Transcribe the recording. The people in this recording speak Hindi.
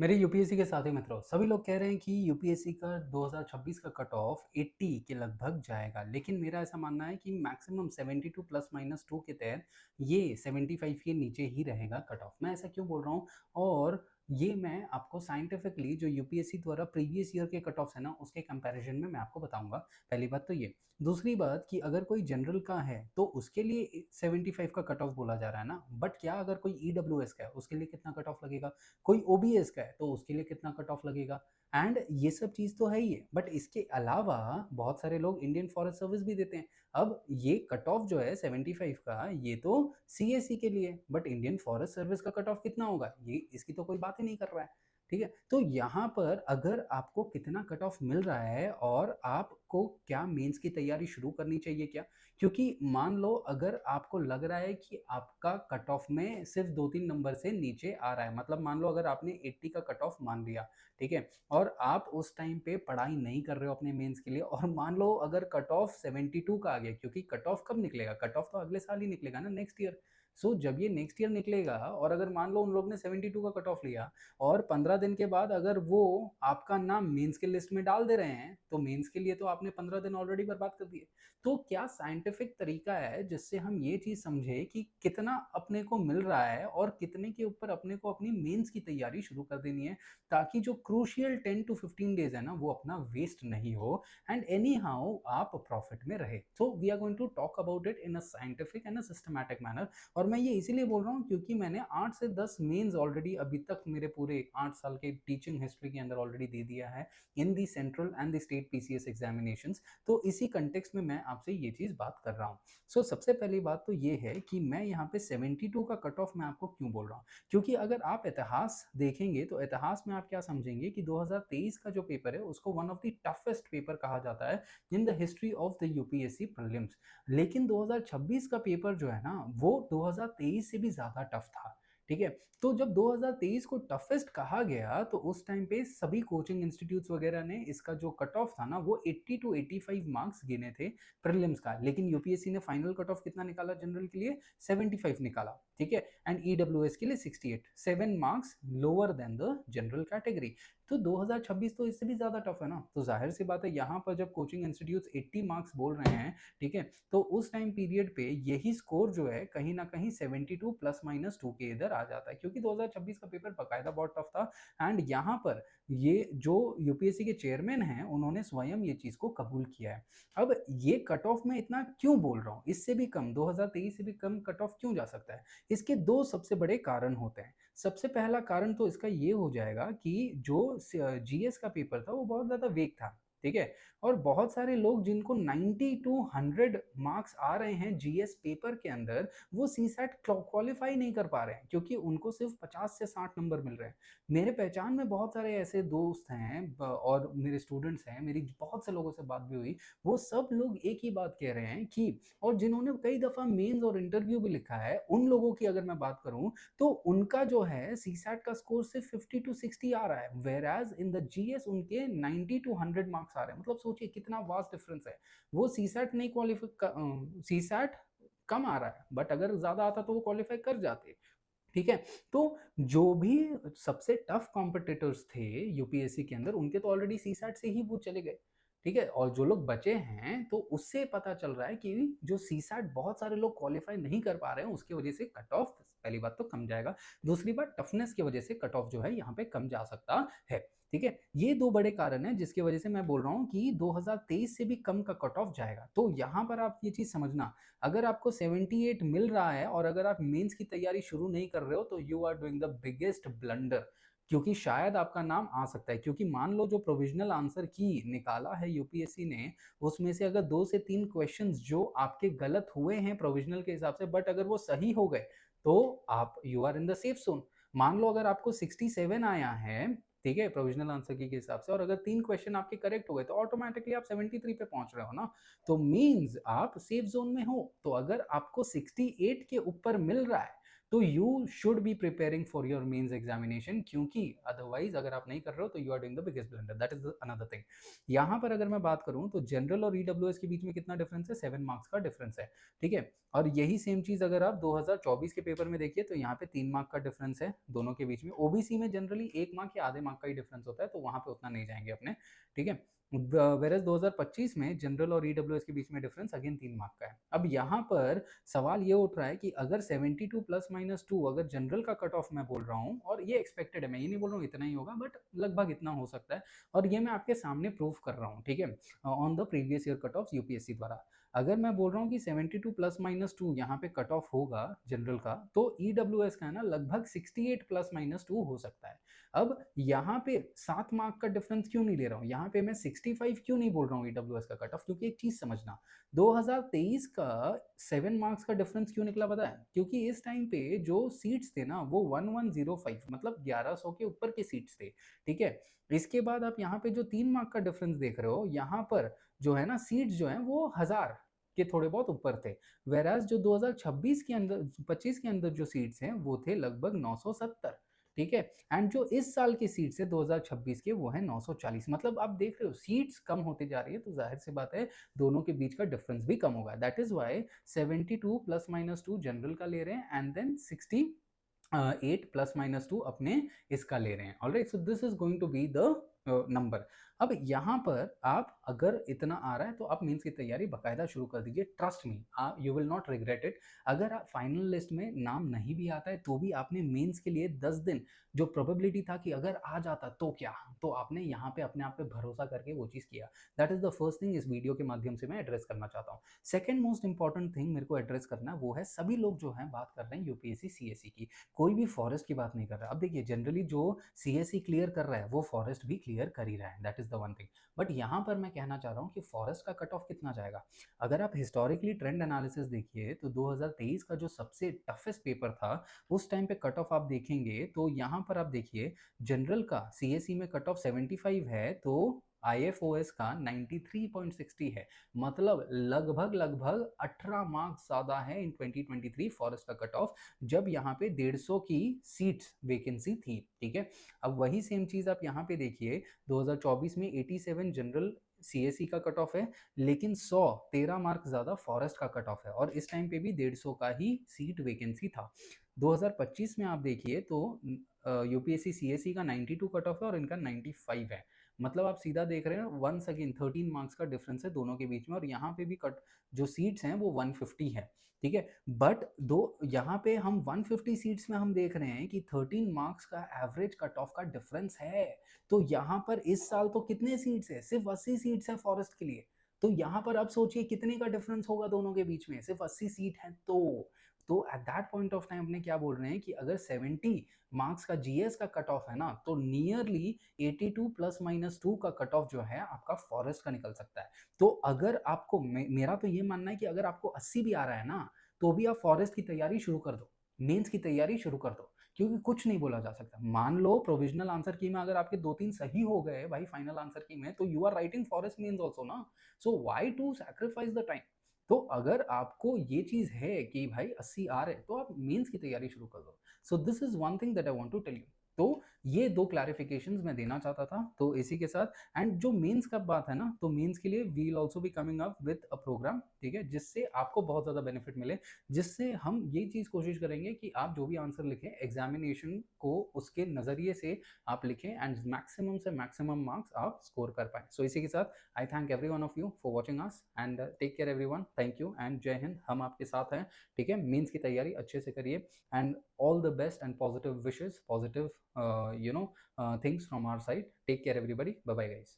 मेरे यूपीएससी के साथी मित्रों, सभी लोग कह रहे हैं कि यूपीएससी का 2026 का कट ऑफ 80 के लगभग जाएगा, लेकिन मेरा ऐसा मानना है कि मैक्सिमम 72 प्लस माइनस 2 के तहत ये 75 के नीचे ही रहेगा कट ऑफ। मैं ऐसा क्यों बोल रहा हूँ? और ये मैं आपको साइंटिफिकली जो यूपीएससी द्वारा प्रीवियस ईयर के कट ऑफ्स है ना, उसके कंपैरिजन में मैं आपको बताऊंगा। पहली बात तो ये। दूसरी बात कि अगर कोई जनरल का है तो उसके लिए 75 का कट ऑफ बोला जा रहा है ना, बट क्या अगर कोई ईडब्ल्यूएस का है उसके लिए कितना कट ऑफ लगेगा? कोई ओबीएस का है तो उसके लिए कितना कट ऑफ लगेगा? एंड ये सब चीज़ तो है ही है, बट इसके अलावा बहुत सारे लोग इंडियन फॉरेस्ट सर्विस भी देते हैं। अब ये कट ऑफ जो है 75 का, ये तो सीएसई के लिए, बट इंडियन फॉरेस्ट सर्विस का कट ऑफ कितना होगा ये इसकी तो कोई बात ही नहीं कर रहा है। ठीक है, तो यहाँ पर अगर आपको कितना कट ऑफ मिल रहा है और आपको क्या मेंस की तैयारी शुरू करनी चाहिए क्या? क्योंकि मान लो अगर आपको लग रहा है कि आपका कट ऑफ में सिर्फ 2-3 नंबर से नीचे आ रहा है, मतलब मान लो अगर आपने 80 का कट ऑफ मान लिया, ठीक है, और आप उस टाइम पे पढ़ाई नहीं कर रहे हो अपने मेंस के लिए, और मान लो अगर कट ऑफ 72 का आ गया, क्योंकि कट ऑफ कब निकलेगा? कट ऑफ तो अगले साल ही निकलेगा ना, नेक्स्ट ईयर। सो जब ये नेक्स्ट ईयर निकलेगा और अगर मान लो उन लोग ने 72 का कट ऑफ लिया और 15 दिन के बाद अगर वो आपका नाम मेंस के लिस्ट में डाल दे रहे हैं, तो मेंस के लिए तो आपने 15 दिन ऑलरेडी बर्बाद कर दिए। तो क्या साइंटिफिक तरीका है जिससे हम ये चीज समझे कि कितना अपने को मिल रहा है और कितने के ऊपर अपने को अपनी मेंस की तैयारी शुरू कर देनी है, ताकि जो क्रूशियल 10 to 15 डेज है ना वो अपना वेस्ट नहीं हो एंड एनी हाउ आप प्रॉफिट में रहे। So we are going to talk about it in a scientific and a systematic manner. और मैं ये इसीलिए बोल रहा हूँ क्योंकि मैंने 8 से 10 मेंस ऑलरेडी अभी तक मेरे पूरे 8 साल के टीचिंग हिस्ट्री के अंदर ऑलरेडी दे दिया है in the central and the state PCS examinations. तो इसी कंटेक्स्ट में मैं आपसे ये चीज़ बात कर रहा हूँ। सो सबसे पहली बात तो ये है कि मैं यहाँ पे 72 का कट ऑफ मैं आपको क्यों बोल रहा हूँ, क्योंकि अगर आप इतिहास देखेंगे तो इतिहास में आप क्या समझेंगे कि 2023 का जो पेपर है उसको one of the toughest paper कहा जाता है in the history of the UPSC prelims. लेकिन 2026 का पेपर जो है ना वो 2023 से भी ज्यादा टफ था। ठीक है, तो जब 2023 को टफेस्ट कहा गया तो उस टाइम पे सभी कोचिंग इंस्टीट्यूट्स वगैरह ने इसका जो कट ऑफ था ना वो 80 to 85 मार्क्स गिने थे प्रीलिम्स का, लेकिन यूपीएससी ने फाइनल कट ऑफ कितना निकाला जनरल के लिए? 75 निकाला। ठीक है, एंड ईडब्ल्यूएस के लिए 68, 7 marks lower than the general category. तो 2026 तो इससे भी ज्यादा टफ है ना, तो जाहिर सी बात है यहाँ पर जब कोचिंग इंस्टीट्यूट्स 80 मार्क्स बोल रहे हैं, ठीक है, तो उस टाइम पीरियड पे यही स्कोर जो है कहीं ना कहीं 72 प्लस माइनस 2 के इधर आ जाता है, क्योंकि 2026 का पेपर बकायदा बहुत टफ था। एंड यहाँ पर ये जो यूपीएससी के चेयरमैन हैं उन्होंने स्वयं ये चीज को कबूल किया है। अब ये कट ऑफ में इतना क्यों बोल रहा हूँ, इससे भी कम 2023 से भी कम कट ऑफ क्यों जा सकता है? इसके दो सबसे बड़े कारण होते हैं। सबसे पहला कारण तो इसका ये हो जाएगा कि जो जीएस का पेपर था वो बहुत ज्यादा वीक था। ठीक है, और बहुत सारे लोग जिनको 90 टू 100 मार्क्स आ रहे हैं जीएस पेपर के अंदर, वो सी सेट क्वालिफाई नहीं कर पा रहे हैं क्योंकि उनको सिर्फ 50 से 60 नंबर मिल रहे हैं। मेरे पहचान में बहुत सारे ऐसे दोस्त हैं और मेरे स्टूडेंट्स हैं, मेरी बहुत से लोगों से बात भी हुई, वो सब लोग एक ही बात कह रहे हैं कि, और जिन्होंने कई दफा मेंस और इंटरव्यू भी लिखा है, उन लोगों की अगर मैं बात करूं तो उनका जो है सीसैट का स्कोर सिर्फ 50 टू 60 आ रहा है, whereas in the GS उनके 90 टू 100 मार्क्स आ रहे हैं। मतलब सोचिए कितना वास्ट डिफरेंस है। वो सीसैट नहीं क्वालिफाई, सीसैट कम आ रहा है, बट अगर ज्यादा आता तो वो क्वालिफाई कर जाते। ठीक है, तो जो भी सबसे टफ कॉम्पिटिटर्स थे यूपीएससी के अंदर उनके तो ऑलरेडी सीसैट से ही वो चले गए। ठीक है, और जो लोग बचे हैं तो उससे पता चल रहा है कि जो सीसैट बहुत सारे लोग क्वालिफाई नहीं कर पा रहे हैं, उसकी वजह से कट ऑफ पहली बात तो कम जाएगा, दूसरी बात टफनेस की वजह से कट ऑफ जो है यहाँ पे कम जा सकता है। ठीक है, ये दो बड़े कारण हैं जिसकी वजह से मैं बोल रहा हूँ कि 2023 से भी कम का कट ऑफ जाएगा। तो यहाँ पर आप ये चीज समझना, अगर आपको 78 मिल रहा है और अगर आप मेंस की तैयारी शुरू नहीं कर रहे हो तो you are doing the biggest blunder, क्योंकि शायद आपका नाम आ सकता है। क्योंकि मान लो जो प्रोविजनल आंसर की निकाला है यूपीएससी ने, उसमें से अगर 2 से 3 क्वेश्चंस जो आपके गलत हुए हैं प्रोविजनल के हिसाब से, बट अगर वो सही हो गए तो आप you are in the safe zone. मान लो अगर आपको 67 आया है, ठीक है, प्रोविजनल आंसर की के हिसाब से, और अगर 3 क्वेश्चन आपके करेक्ट हो गए तो ऑटोमेटिकली आप 73 पे पहुंच रहे हो ना, तो मींस आप सेफ जोन में हो। तो अगर आपको 68 के ऊपर मिल रहा है तो you should be preparing for your mains examination, क्योंकि अदरवाइज अगर आप नहीं कर रहे हो तो you are doing the biggest blunder, that is another thing. यहाँ पर अगर मैं बात करूँ तो जनरल और ईडब्ल्यूएस के बीच में कितना डिफरेंस है, 7 मार्क्स का डिफरेंस है, ठीक है। और यही सेम चीज अगर आप 2024 के पेपर में देखिए तो यहाँ पे 3 मार्क का डिफरेंस है दोनों के बीच में। ओबीसी में जनरली 1 मार्क या आधे मार्क का ही डिफरेंस होता है, तो वहां पे उतना नहीं जाएंगे अपने, ठीक है। वेरस 2025 में जनरल और ईडब्ल्यूएस के बीच में डिफरेंस अगेन 3 मार्क का है। अब यहाँ पर सवाल ये उठ रहा है कि अगर 72 प्लस माइनस 2 अगर जनरल का कट ऑफ मैं बोल रहा हूँ, और ये एक्सपेक्टेड है, मैं ये नहीं बोल रहा हूँ इतना ही होगा, बट लगभग इतना हो सकता है, और ये मैं आपके सामने प्रूफ कर रहा हूँ, ठीक है, on the previous year cut off UPSC द्वारा। अगर मैं बोल रहा हूँ कि 72 प्लस माइनस 2 यहाँ पे कट ऑफ होगा जनरल का, तो ईडब्ल्यूएस का है ना लगभग 68 प्लस माइनस 2 हो सकता है। अब यहाँ पे 7 मार्क का डिफरेंस क्यों नहीं ले रहा हूँ, यहाँ पे मैं 65 क्यों नहीं बोल रहा हूँ ईडब्ल्यूएस का कट ऑफ, क्योंकि एक चीज समझना, 2023 का 7 मार्क्स का डिफरेंस क्यों निकला पता है, क्योंकि इस टाइम पे जो सीट्स थे ना वो 1105 मतलब 1100 के ऊपर के सीट्स थे, ठीक है। इसके बाद आप यहाँ पे जो 3 मार्क का डिफरेंस देख रहे हो, यहाँ पर जो है ना सीट्स जो है वो 1000 के थोड़े बहुत ऊपर थे, वेराज जो 2026 के अंदर 25 के अंदर जो सीट्स हैं वो थे लगभग 970, ठीक है। एंड जो इस साल की सीट्स है 2026 के वो है 940, मतलब आप देख रहे हो सीट्स कम होती जा रही है, तो जाहिर सी बात है दोनों के बीच का डिफरेंस भी कम होगा। That is why 72 plus minus 2 general का ले रहे हैं, एंड देन 8 प्लस माइनस 2 अपने इसका ले रहे हैं। Alright, so this is going to be the number. अब यहाँ पर आप अगर इतना आ रहा है तो आप मेंस की तैयारी बकायदा शुरू कर दीजिए, trust me, you will not regret it. अगर आप फाइनल लिस्ट में नाम नहीं भी आता है तो भी आपने मेंस के लिए 10 दिन जो प्रोबेबिलिटी था कि अगर आ जाता तो क्या, तो आपने यहाँ पे अपने आप पे भरोसा करके वो चीज़ किया। That is the first thing इस वीडियो के माध्यम से मैं एड्रेस करना चाहता हूँ। सेकेंड मोस्ट इंपॉर्टेंट थिंग मेरे को एड्रेस करना है वो है, सभी लोग जो है बात कर रहे हैं यूपीएससी सीएससी की, कोई भी फॉरेस्ट की बात नहीं कर रहा। अब देखिए जनरली जो सीएससी क्लियर कर रहा है वो फॉरेस्ट भी क्लियर कर ही रहा है, that is the one thing. But यहाँ पर मैं कहना चाह रहा हूँ कि फॉरेस्ट का कट ऑफ कितना जाएगा। अगर आप हिस्टोरिकली ट्रेंड एनालिसिस देखिए तो 2023 का जो सबसे टफेस्ट पेपर था उस टाइम पे कट ऑफ आप देखेंगे तो यहाँ पर आप देखिए जनरल का सीएससी में कट ऑफ 75 है, तो आईएफओएस का 93.60 है, मतलब लगभग लगभग 18 मार्क्स ज्यादा है इन 2023 फॉरेस्ट का कट ऑफ, जब यहाँ पे 150 की सीट्स वैकेंसी थी, ठीक है। अब वही सेम चीज आप यहाँ पे देखिए 2024 में 87 जनरल सीएससी का कट ऑफ है, लेकिन 13 मार्क ज्यादा फॉरेस्ट का कट ऑफ है, और इस टाइम पे भी 150 का ही सीट वैकेंसी था। 2025 में आप देखिए तो यूपीएससी सीएससी का 92 कट ऑफ है और इनका 95 है, मतलब आप सीधा देख रहे हैं वंस अगेन 13 मार्क्स का डिफरेंस है दोनों के बीच में, और यहाँ पे भी कट जो सीट्स हैं वो 150 है, ठीक है। बट दो यहाँ पे हम 150 सीट्स में हम देख रहे हैं कि 13 मार्क्स का एवरेज कट ऑफ का डिफरेंस है। तो यहाँ पर इस साल तो कितने सीट्स है, सिर्फ 80 सीट्स है फॉरेस्ट के लिए। तो यहाँ पर अब सोचिए कितने का डिफरेंस होगा दोनों के बीच में, सिर्फ 80 सीट है। तो at that point of time अपने क्या बोल रहे हैं कि अगर 70 मार्क्स का जीएस का कट ऑफ है ना, तो नियरली 82 प्लस माइनस 2 का कट ऑफ जो है आपका फॉरेस्ट का निकल सकता है। तो अगर आपको मेरा तो ये मानना है कि अगर आपको 80 भी आ रहा है ना, तो भी आप फॉरेस्ट की तैयारी शुरू कर दो, मेंस की तैयारी शुरू कर दो, क्योंकि कुछ नहीं बोला जा सकता। मान लो प्रोविजनल आंसर की में अगर आपके 2-3 सही हो गए भाई फाइनल आंसर की में, तो you are writing forest mains also ना, so why to sacrifice the time. तो अगर आपको ये चीज है कि भाई 80 आ रहे, तो आप मेंस की तैयारी शुरू कर दो। So this is one thing that I want to tell you. तो ये दो क्लैरिफिकेशंस मैं देना चाहता था, तो इसी के साथ, एंड जो मेंस का बात है ना, तो मेंस के लिए we will also be coming up with a program, ठीक है, जिससे आपको बहुत ज्यादा बेनिफिट मिले, जिससे हम ये चीज कोशिश करेंगे कि आप जो भी आंसर लिखें एग्जामिनेशन को उसके नजरिए से आप लिखें, एंड मैक्सिमम से मैक्सिमम मार्क्स आप स्कोर कर पाए। सो इसी के साथ I thank every one of you for watching us, and take care everyone, thank you and जय हिंद। हम आपके साथ हैं, ठीक है, मेंस की तैयारी अच्छे से करिए, and all the best and positive wishes, positive things from our side. Take care everybody, bye bye guys.